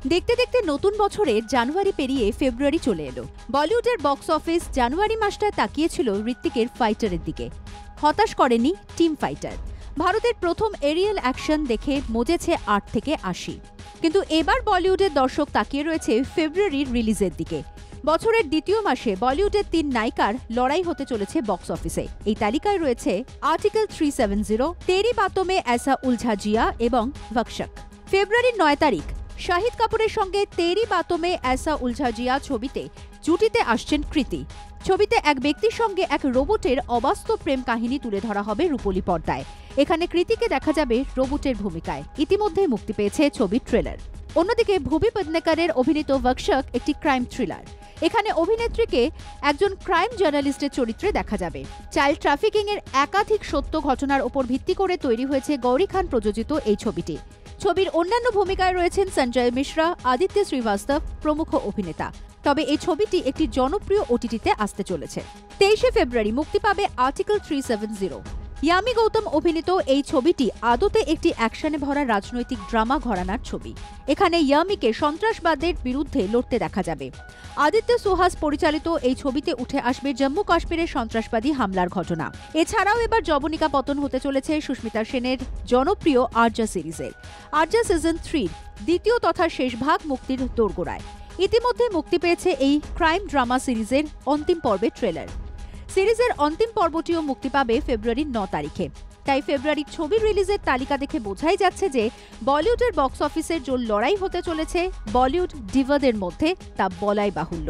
দেখতে দেখতে নতুন বছরে জানুয়ারি পেরিয়ে ফেব্রুয়ারি চলে এলো। বলিউডের বক্স অফিস জানুয়ারি মাসটায় তাকিয়েছিল ঋত্বিকের ফাইটারের দিকে। হতাশ করেনি টিম ফাইটার। ভারতের প্রথম এরিয়াল অ্যাকশন দেখে মজেছে ৮ থেকে ৮০। কিন্তু এবার বলিউডের দর্শক তাকিয়ে রয়েছে ফেব্রুয়ারির রিলিজের দিকে। বছরের দ্বিতীয় মাসে বলিউডের ৩ নায়িকার লড়াই হতে চলেছে বক্স অফিসে। এই তালিকায় রয়েছে আর্টিকেল 370, তেরি বাতোं में ऐसा उलझा जिया এবং ভক্ষক। ফেব্রুয়ারির ৯ তারিখ শাহিদ কাপুরের সঙ্গে তেরি বাতোं में ऐसा उलझा जिया ছবিতে জুটিতে আসছেন কৃতি। ছবিতে এক ব্যক্তির সঙ্গে এক রোবটের অবাস্তব প্রেম কাহিনী তুলে ধরা হবে রূপলী পর্দায়। এখানে কৃতিকে দেখা যাবে রোবটের ভূমিকায়। ইতিমধ্যেই মুক্তি পেয়েছে ছবির ট্রেলার। অন্যদিকে ভুবি পেডনেকারের অভিনীত ভক্ষক একটি ক্রাইম থ্রিলার। এখানে অভিনেত্রীকে একজন ক্রাইম জার্নালিস্টের চরিত্রে দেখা যাবে। চাইল্ড ট্রাফিকিং এর একাধিক সত্য ঘটনার উপর ভিত্তি করে তৈরি হয়েছে গৌরী খান প্রযোজিত এই ছবিটি। ছবির অন্যান্য ভূমিকায় রয়েছেন সঞ্জয় মিশ্রা, আদিত্য শ্রীবাস্তব প্রমুখ অভিনেতা। তবে এই ছবিটি একটি জনপ্রিয় ওটিটিতে আসতে চলেছে। ২৩শে ফেব্রুয়ারি মুক্তি পাবে আর্টিকেল 370। ইয়ামি গৌতম অভিনীত এই ছবিটি আদতে একটি অ্যাকশনে ভরা রাজনৈতিক ড্রামা ঘরানার ছবি। এখানে ইয়ামিকে সন্ত্রাসবাদের বিরুদ্ধে লড়তে দেখা যাবে। আদিত্য সুহাস পরিচালিত এই ছবিতে উঠে আসবে জম্মু কাশ্মীরের সন্ত্রাসবাদী হামলার ঘটনা। এছাড়াও এবার যবনিকা পতন হতে চলেছে সুস্মিতা সেনের জনপ্রিয় আর্যা সিরিজের। আর্যা সিজন 3 দ্বিতীয় তথা শেষ ভাগ মুক্তির দোরগোড়ায়। ইতিমধ্যে মুক্তি পেয়েছে এই ক্রাইম ড্রামা সিরিজের অন্তিম পর্বের ট্রেলার। সিরিজের অন্তিম পর্বটিও মুক্তি পাবে ফেব্রুয়ারির ৯ তারিখে। তাই ফেব্রুয়ারির ছবি রিলিজের তালিকা দেখে বোঝাই যাচ্ছে যে বলিউডের বক্স অফিসের যে লড়াই হতে চলেছে বলিউড ডিভাদের মধ্যে তা বলাই বাহুল্য।